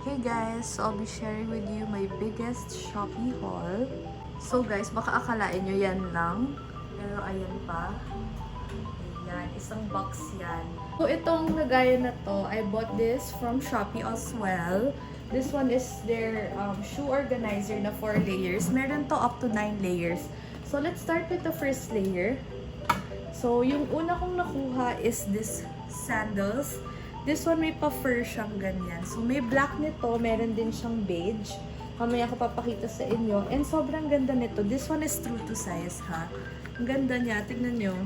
Hey guys, so I'll be sharing with you my biggest Shopee haul. So guys, baka akalain nyo yan lang. Pero ayan pa. Ayan, isang box yan. So itong nagaya na to, I bought this from Shopee as well. This one is their shoe organizer na 4 layers. Meron to up to 9 layers. So let's start with the first layer. So yung una kong nakuha is this sandals. This one may pa-fur siyang ganyan. So may black nito, meron din siyang beige. Mamaya ko papakita sa inyo. And sobrang ganda nito. This one is true to size ha. Ang ganda niya. Tignan nyo.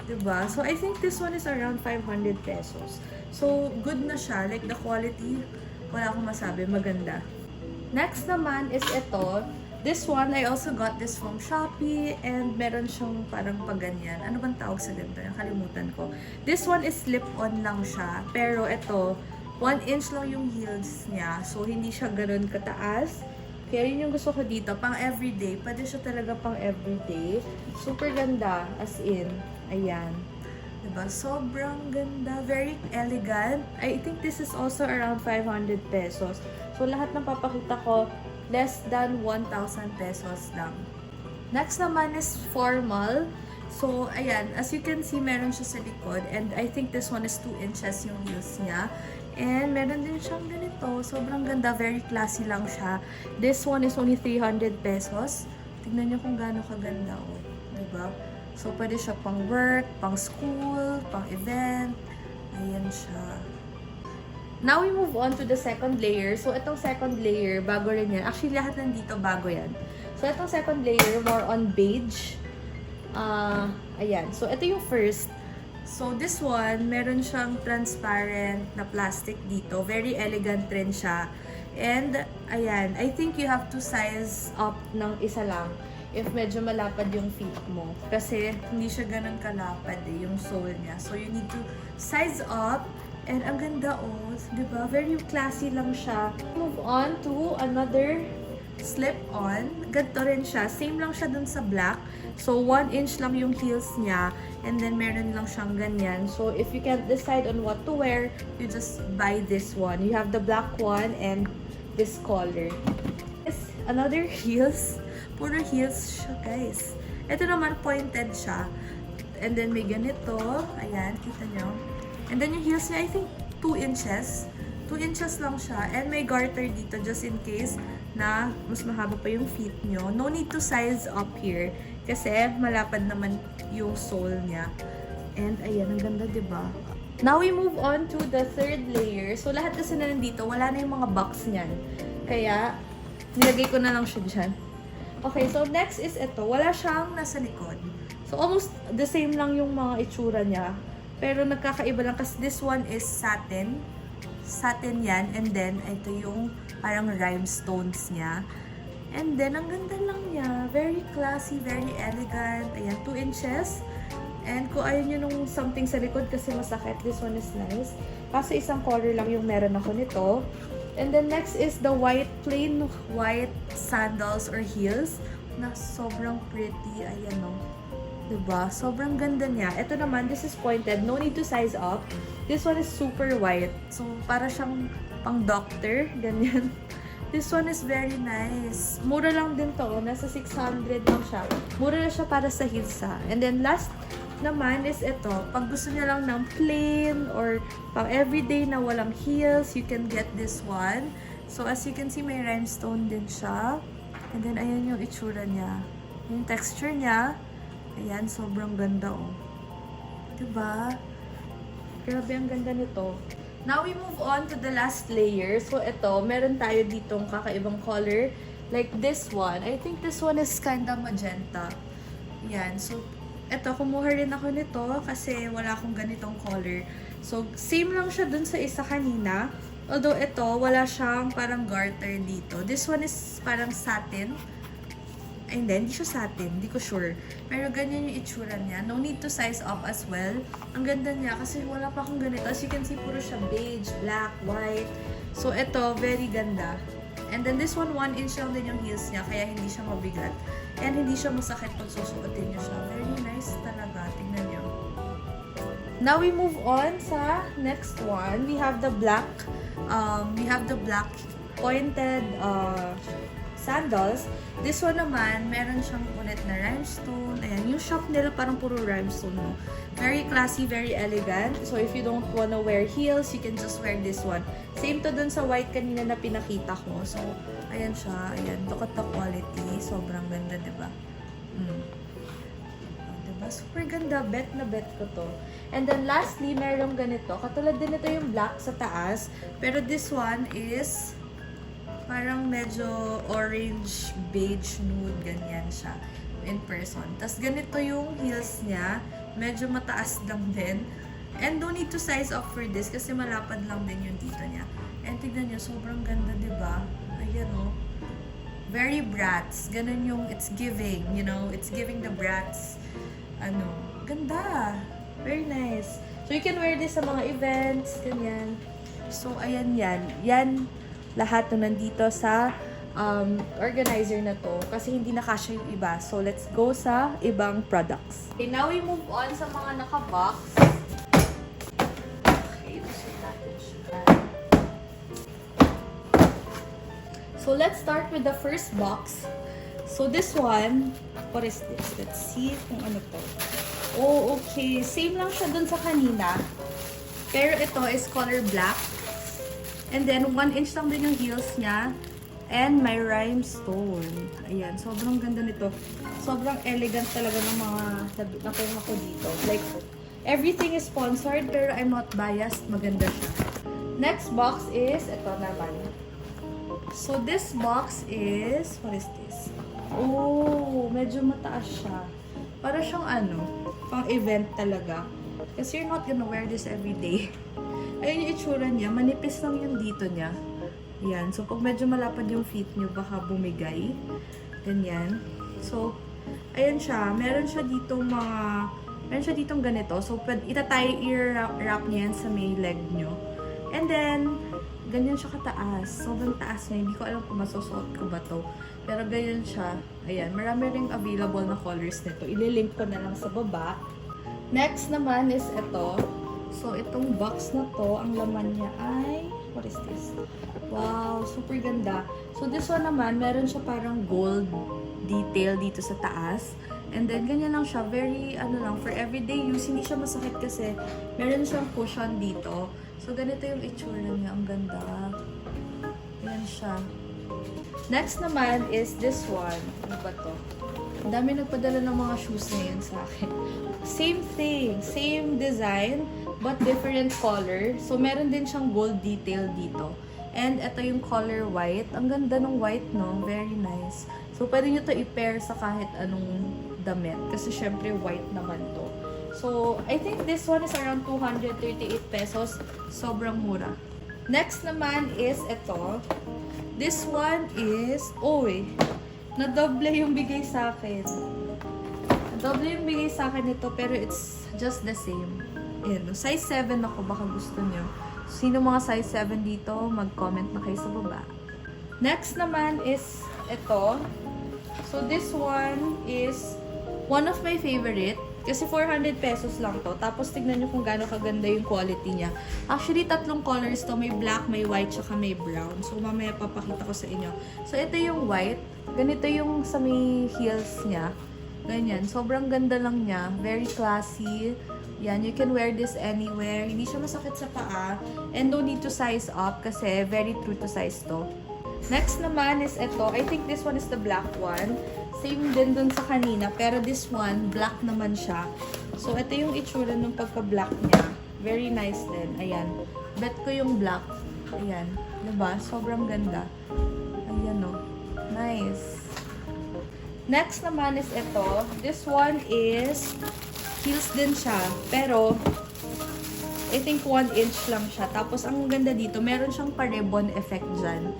Diba? So I think this one is around 500 pesos. So good na siya. Like the quality, wala akong masabi. Maganda. Next naman is ito. This one, I also got this from Shopee and meron siyang parang paganyan. Ano bang tawag sa ganito? Nakalimutan ko. This one is slip-on lang siya. Pero ito, 1 inch lang yung heels niya. So, hindi siya ganoon kataas. Kaya yun yung gusto ko dito. Pang everyday. Pwede siya talaga pang everyday. Super ganda. As in. Ayan. Diba? Sobrang ganda. Very elegant. I think this is also around 500 pesos. So, lahat ng papakita ko, less than 1,000 pesos lang. Next naman is formal. So, ayan. As you can see, meron siya sa likod. And I think this one is 2 inches yung heels niya. And meron din siyang ganito. Sobrang ganda. Very classy lang siya. This one is only 300 pesos. Tignan nyo kung gaano kaganda. Oh. Diba? So, pwede siya pang work, pang school, pang event. Ayan siya. Now, we move on to the second layer. So, itong second layer, bago rin yan. Actually, lahat nandito bago yan. So, itong second layer, more on beige. Ayan. So, ito yung first. So, this one, meron siyang transparent na plastic dito. Very elegant rin siya. And, ayan. I think you have to size up ng isa lang if medyo malapad yung feet mo. Kasi, hindi siya ganun kalapad yung sole niya. So, you need to size up. And ang ganda oh, diba? Very classy lang siya. Move on to another slip-on. Ganito rin siya. Same lang siya dun sa black. So, 1 inch lang yung heels niya. And then, meron lang siyang ganyan. So, if you can't decide on what to wear, you just buy this one. You have the black one and this color. Another heels. Puro heels siya, guys. Ito naman, pointed siya. And then, may ganito. Ayan, kita nyo. And then yung heels niya, I think 2 inches. 2 inches lang siya. And may garter dito just in case na mas mahaba pa yung feet nyo. No need to size up here. Kasi malapad naman yung sole niya. And ayan, ang ganda diba? Now we move on to the third layer. So lahat kasi na nandito, wala na yung mga box niyan. Kaya, nilagay ko na lang siya dyan. Okay, so next is ito. Wala siyang nasa likod. So almost the same lang yung mga itsura niya. Pero nagkakaiba lang kasi this one is satin. Satin yan. And then, ito yung parang rhinestones niya. And then, ang ganda lang niya. Very classy, very elegant. Ayan, 2 inches. And kung ayaw nyo nung something sa likod kasi masakit, this one is nice. Kaso isang color lang yung meron ako nito. And then next is the white, plain white sandals or heels na sobrang pretty. Ayan o. Diba? Sobrang ganda niya. Ito naman, this is pointed. No need to size up. This one is super white. So, para siyang pang doctor. Ganyan. This one is very nice. Mura lang din to. Nasa 600 lang siya. Mura na siya para sa heels ha. And then last naman is ito. Pag gusto niya lang ng plain or pang everyday na walang heels, you can get this one. So, as you can see, may rhinestone din siya. And then, ayan yung itsura niya. Yung texture niya. Ayan, sobrang ganda oh. Diba? Grabe ang ganda nito. Now we move on to the last layer. So ito, meron tayo ditong kakaibang color. Like this one. I think this one is kinda magenta. Ayan. So, ito, kumuha rin ako nito kasi wala akong ganitong color. So, same lang siya dun sa isa kanina. Although ito, wala siyang parang garter dito. This one is parang satin. And then, hindi siya satin. Hindi ko sure. Pero ganyan yung itsura niya. No need to size up as well. Ang ganda niya kasi wala pa akong ganito. As you can see, puro siya beige, black, white. So, ito, very ganda. And then, this one, 1 inch lang din yung heels niya. Kaya hindi siya mabigat. And hindi siya masakit pag susuotin niyo siya. Very nice talaga. Tingnan niyo. Now, we move on sa next one. We have the black We have the black pointed sandals. This one naman, meron siyang ulit na rhinestone. Ayan, yung shop nila parang puro rhinestone, no? Very classy, very elegant. So, if you don't wanna wear heels, you can just wear this one. Same to dun sa white kanina na pinakita ko. So, ayan siya. Ayan, look at the quality. Sobrang ganda, diba? Diba? Super ganda. Bet na bet ko to. And then, lastly, meron ganito. Katulad din ito yung black sa taas. Pero this one is parang medyo orange, beige, nude, ganyan siya in person. Tapos ganito yung heels niya. Medyo mataas lang din. And don't need to size up for this kasi malapad lang din yung dito niya. And tignan nyo, sobrang ganda, diba? Ayan o. Very Bratz. Ganun yung it's giving, you know? It's giving the Bratz. Ano, ganda. Very nice. So you can wear this sa mga events, ganyan. So ayan yan. Yan lahat na nandito sa organizer na to kasi hindi na kasya yung iba. So, let's go sa ibang products. Okay, now we move on sa mga naka-box. Okay, natin siya. So, let's start with the first box. So, this one, what is this? Let's see kung ano to. Oh, okay. Same lang siya dun sa kanina. Pero ito is color black. And then, 1 inch lang din yung heels niya. And my rhinestone. Ayan, sobrang ganda nito. Sobrang elegant talaga ng mga nakuha ko dito. Like, everything is sponsored, pero I'm not biased. Maganda siya. Next box is, ito naman. So, this box is, what is this? Oh, medyo mataas siya. Para siyang ano, pang event talaga. Kasi you're not gonna wear this every day. Ayun yung itsura niya. Manipis lang yung dito niya. Yan. So, pag medyo malapad yung feet niyo, baka bumigay. Ganyan. So, ayan siya. Meron siya ditong ganito. So, i-wrap niya yan sa may leg niyo. And then, ganyan siya kataas. Sobrang taas niya. Hindi ko alam kung masusuot ko ba to. Pero ganyan siya. Ayan. Marami ring available na colors nito. Ililink ko na lang sa baba. Next naman is ito. So, itong box na to, ang laman niya ay, what is this? Wow, super ganda. So, this one naman, meron siya parang gold detail dito sa taas. And then, ganyan lang siya. Very, for everyday use. Hindi siya masakit kasi meron siyang cushion dito. So, ganito yung itsura niya. Ang ganda. Ayan siya. Next naman is this one. Ano ba to? Ang dami nagpadala ng mga shoes ngayon sa akin. Same thing. Same design, but different color. So, meron din siyang gold detail dito. And ito yung color white. Ang ganda ng white, no? Very nice. So, pwede nyo to i-pair sa kahit anong damit. Kasi, syempre, white naman to. So, I think this one is around 238 pesos. Sobrang mura. Next naman is ito. This one is, nadoble yung bigay sa akin. Nadoble yung bigay sa akin ito, pero it's just the same. Ayan, size 7 ako, baka gusto nyo. Sino mga size 7 dito, mag-comment na kayo sa baba. Next naman is ito. So, this one is one of my favorite. Kasi 400 pesos lang to. Tapos, tignan nyo kung gaano kaganda yung quality niya. Actually, 3 colors to. May black, may white, tsaka may brown. So, mamaya papakita ko sa inyo. So, ito yung white. Ganito yung sa may heels niya. Ganyan. Sobrang ganda lang niya. Very classy. Yan. You can wear this anywhere. Hindi siya masakit sa paa. And don't need to size up kasi very true to size to. Next naman is ito. I think this one is the black one. Same din dun sa kanina. Pero this one, black naman siya. So, ito yung itsura ng pagka-black niya. Very nice din. Ayan. Bet ko yung black. Ayan. Diba? Sobrang ganda. Ayan o. Nice. Next naman is ito. This one is heels din siya. Pero, I think 1 inch lang siya. Tapos, ang ganda dito, meron siyang pa-ribbon effect dyan.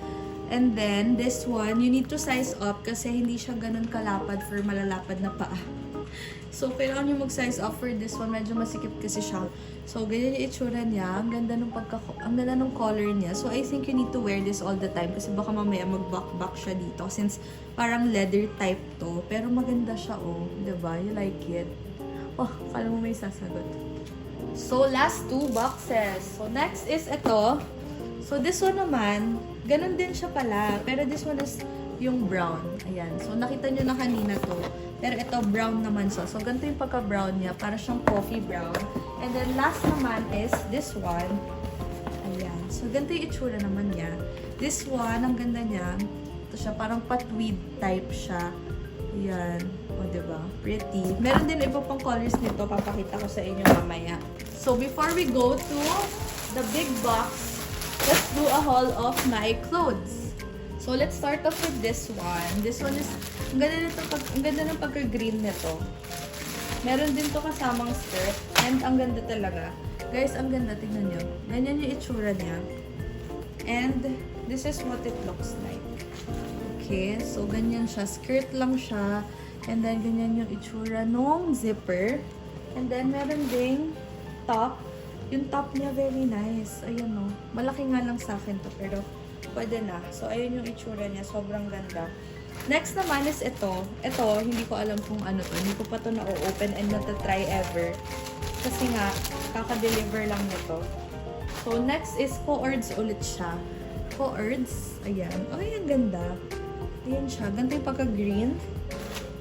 And then, this one, you need to size up kasi hindi siya ganun kalapad for malalapad na paa. So, kailangan nyo mag-size up for this one. Medyo masikip kasi siya. So, ganyan yung itsura niya. Ang ganda ng color niya. So, I think you need to wear this all the time kasi baka mamaya mag-back siya dito since parang leather type to. Pero maganda siya, oh. Diba? You like it? Oh, kala mo may sasagot. So, last 2 boxes. So, next is ito. So, this one naman, ganun din siya pala. Pero this one is yung brown. Ayan. So, nakita nyo na kanina to. Pero ito, brown naman siya. So, ganito yung pagka-brown niya. Para siyang coffee brown. And then, last naman is this one. Ayan. So, ganito yung itsura naman niya. This one, ang ganda niya. Ito siya, parang patweed type siya. Ayan. O, diba? Pretty. Meron din iba pang colors nito. Papakita ko sa inyo mamaya. So, before we go to the big box, let's do a haul of my clothes. So, let's start off with this one. This one is, ang ganda ng pagka-green nito. Meron din to kasamang skirt. And ang ganda talaga. Guys, ang ganda. Tignan nyo. Ganyan yung itsura niya. And this is what it looks like. Okay, so ganyan siya. Skirt lang siya. And then ganyan yung itsura nung zipper. And then meron ding top. Yung top niya very nice. Ayan o. Malaki nga lang sa akin to. Pero pwede na. So ayun yung itsura niya. Sobrang ganda. Next naman is ito. Ito, hindi ko alam kung ano to. Hindi ko pa to na-open and not-try ever. Kasi nga, kaka-deliver lang nito. So next is co-ords ulit siya. Co-ords. Ayan. Ay, ang ganda. Ayan siya. Ganda yung pagka-green.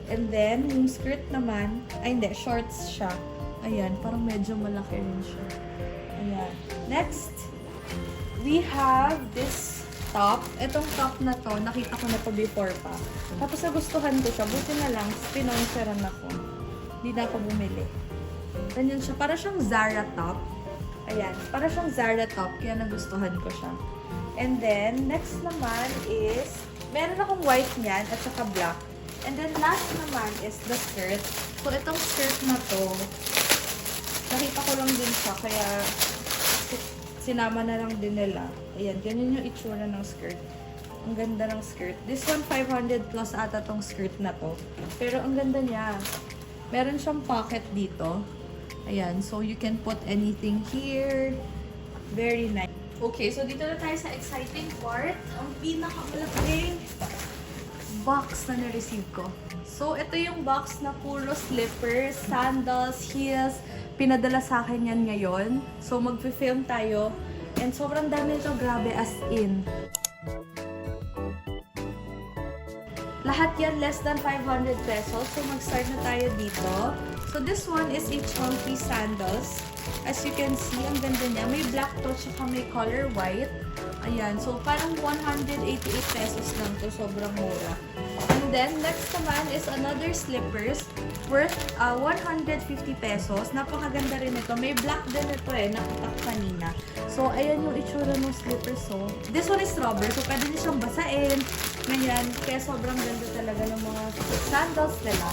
And then, yung skirt naman, ay hindi, shorts siya. Ayan, parang medyo malaki rin siya. Ayan. Next, we have this top. Itong top na to, nakita ko na to before pa. Tapos nagustuhan ko siya. Buti na lang, spinonseran ako. Hindi na ako bumili. Ganyan siya. Para siyang Zara top. Ayan. Para siyang Zara top. Kaya nagustuhan ko siya. And then, next naman is, meron akong white niyan at saka black. And then, last naman is the skirt. So, itong skirt na to, nakita ko lang din siya, kaya sinama na lang din nila. Ayan, ganyan yung itsura ng skirt. Ang ganda ng skirt. This one, 500 plus ata tong skirt na to. Pero ang ganda niya. Meron siyang pocket dito. Ayan, so you can put anything here. Very nice. Okay, so dito na tayo sa exciting part. Ang pinakamalaking box na na-receive ko. So, ito yung box na puro slippers, sandals, heels. Pinadala sa akin yan ngayon. So, magpi-film tayo. And sobrang dami ito, grabe, as in. Lahat yan less than 500 pesos. So, mag-start na tayo dito. So, this one is a chunky sandals. As you can see, ang ganda niya. May black to, tsaka may color white. Ayan. So, parang 188 pesos lang to. Sobrang mura. And then, next naman is another slippers worth 150 pesos. Napakaganda rin ito. May black din ito nakita ko kanina. So, ayan yung itsura ng slippers. So, this one is rubber. So, pwede niyo siyang basain. Ganyan. Kaya sobrang ganda talaga ng mga sandals nila.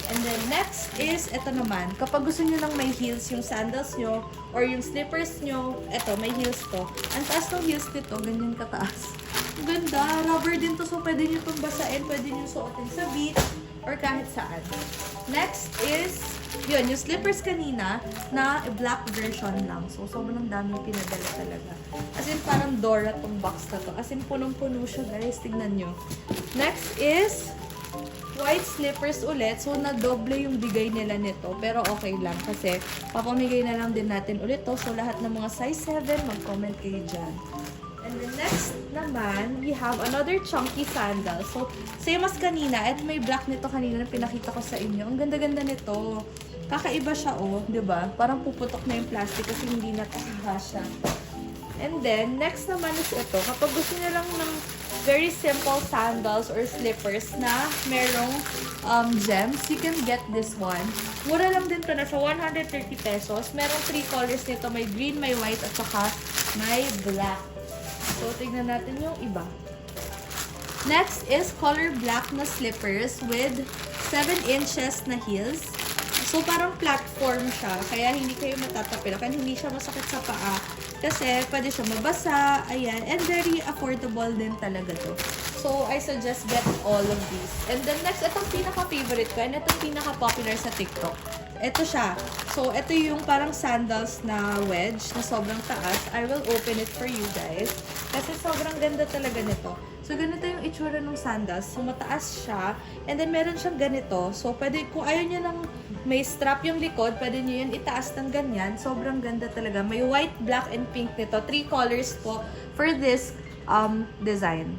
And then, next is, ito naman. Kapag gusto niyo lang may heels yung sandals nyo or yung slippers nyo, ito, may heels to. Ang taas ng heels nito, ganyan kataas. Ganda. Rubber din to. So, pwede nyo itong basain. Pwede nyo suotin sa beach or kahit saan. Next is, yun, yung slippers kanina na black version lang. So, sobrang dami pinadala talaga. As in, parang Dora tong box na to. As in, punong-puno siya, guys. Tignan nyo. Next is, white slippers ulit. So, na-doble yung bigay nila nito. Pero okay lang kasi papamigay na lang din natin ulit to. So, lahat ng mga size 7, mag-comment kayo dyan. And then next naman, we have another chunky sandal. So, same as kanina. At may black nito kanina na pinakita ko sa inyo. Ang ganda-ganda nito. Kakaiba siya, oh. Diba? Parang puputok na yung plastic kasi hindi nakakasya. And then, next naman is ito. Kapag gusto nyo lang ng very simple sandals or slippers na merong gems, you can get this one. Mura lang din to na sa 130 pesos. Merong 3 colors nito. May green, may white, at saka may black. So, tignan natin yung iba. Next is color black na slippers with 7 inches na heels. So, parang platform siya. Kaya hindi kayo matatapil. Kaya hindi siya masakit sa paa. Kasi, pwede siya mabasa. Ayan. And very affordable din talaga to. So, I suggest get all of these. And then next, itong pinaka-favorite ko. And itong pinaka-popular sa TikTok. Ito siya. So, ito yung parang sandals na wedge na sobrang taas. I will open it for you guys. Kasi sobrang ganda talaga nito. So, ganito yung itsura ng sandals. So, mataas siya. And then, meron siyang ganito. So, pwede, kung ayaw nyo ng may strap yung likod, pwede nyo yun itaas ng ganyan. Sobrang ganda talaga. May white, black, and pink nito. 3 colors po for this design.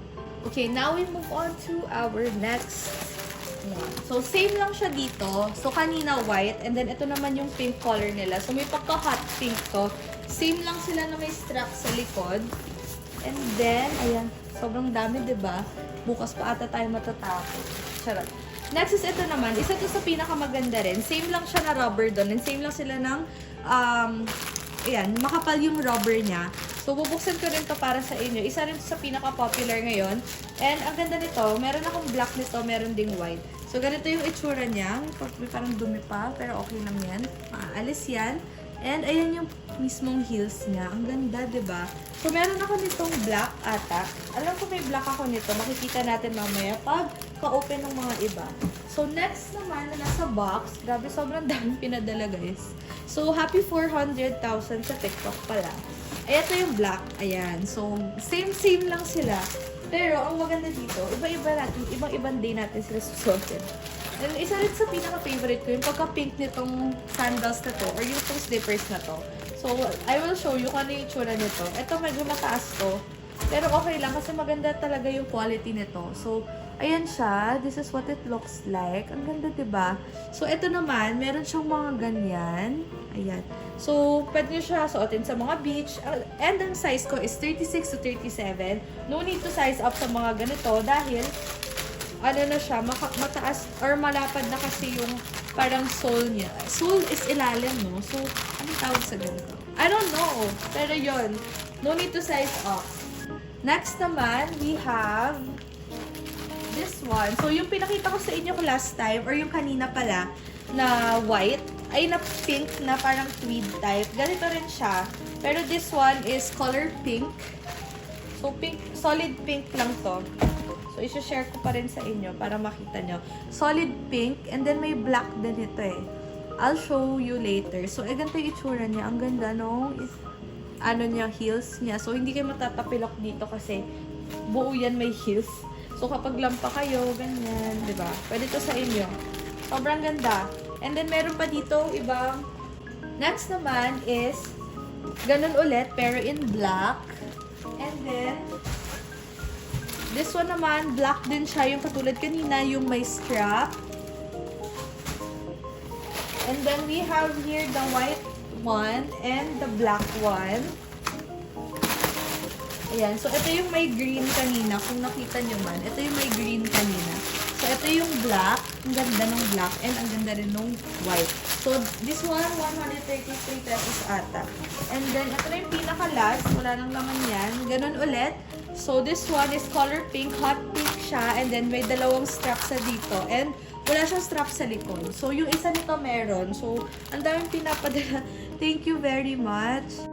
Okay, now we move on to our next one. So, same lang siya dito. So, kanina white. And then, ito naman yung pink color nila. So, may pagka-hot pink to. Same lang sila na may strap sa likod. And then, ayan. Sobrang dami, diba? Bukas pa ata tayo matatapos. Charot. Next is ito naman. Isa to sa pinakamaganda rin. Same lang siya na rubber doon. And same lang sila ng, ayan, makapal yung rubber niya. So, bubuksan ko rin to para sa inyo. Isa rin to sa pinaka-popular ngayon. And ang ganda nito, meron akong black nito, meron ding white. So, ganito yung itsura niya. May parang dumi pa, pero okay lang yan. Maaalis yan. And ayan yung mismong heels niya. Ang ganda, diba? So, meron ako nitong black ata. Alam ko may black ako nito. Makikita natin mamaya pag ka-open ng mga iba. So, next naman na nasa box. Grabe, sobrang daming pinadala, guys. So, happy 400,000 sa TikTok pala. Ay, ito yung black. Ayan. So, same lang sila. Pero, ang maganda dito, iba-iba natin, ibang-ibang day natin sila susuotin. And isa rin sa pinaka-favorite ko, yung pagka-pink nitong sandals na to, or yung itong slippers na to. So, I will show you kung ano yung tsura nito. Ito, medyo mataas to. Pero okay lang, kasi maganda talaga yung quality nito. So, ayan siya. This is what it looks like. Ang ganda, diba? So, ito naman, meron siyang mga ganyan. Ayan. So, pwede nyo siya suotin sa mga beach. And ang size ko is 36 to 37. No need to size up sa mga ganito dahil ano na siya, mataas or malapad na kasi yung parang sole niya. Sole is ilalim, no? So, anong tawag sa ganito? I don't know. Pero yon, no need to size up. Next naman, we have this one. So, yung pinakita ko sa inyo ko last time, or yung kanina pala, na white, ay na pink na parang tweed type. Ganito rin siya. Pero this one is color pink. So, pink, solid pink lang to. So, isa-share ko pa rin sa inyo para makita nyo. Solid pink, and then may black din ito eh. I'll show you later. So, ganito yung itsura niya. Ang ganda, no? Ano niya, heels niya. So, hindi kayo matatapilok dito kasi buo yan may heels. So, kapag lampa kayo, ganyan, di ba? Pwede to sa inyo. Sobrang ganda. And then, meron pa dito ibang... Next naman is ganun ulit, pero in black. And then, this one naman, black din siya. Yung katulad kanina, yung may strap. And then, we have here the white one and the black one. Ayan. So, ito yung may green kanina. Kung nakita nyo man, ito yung may green kanina. So, ito yung black. Ang ganda ng black. And ang ganda rin ng white. So, this one, 133 pesos ata. And then, ito na yung pinaka-last. Wala nang laman yan. Ganun ulit. So, this one is color pink. Hot pink siya. And then, may dalawang straps sa dito. And, wala siyang strap sa likod. So, yung isa nito meron. So, ang daming pinapadala. Thank you very much.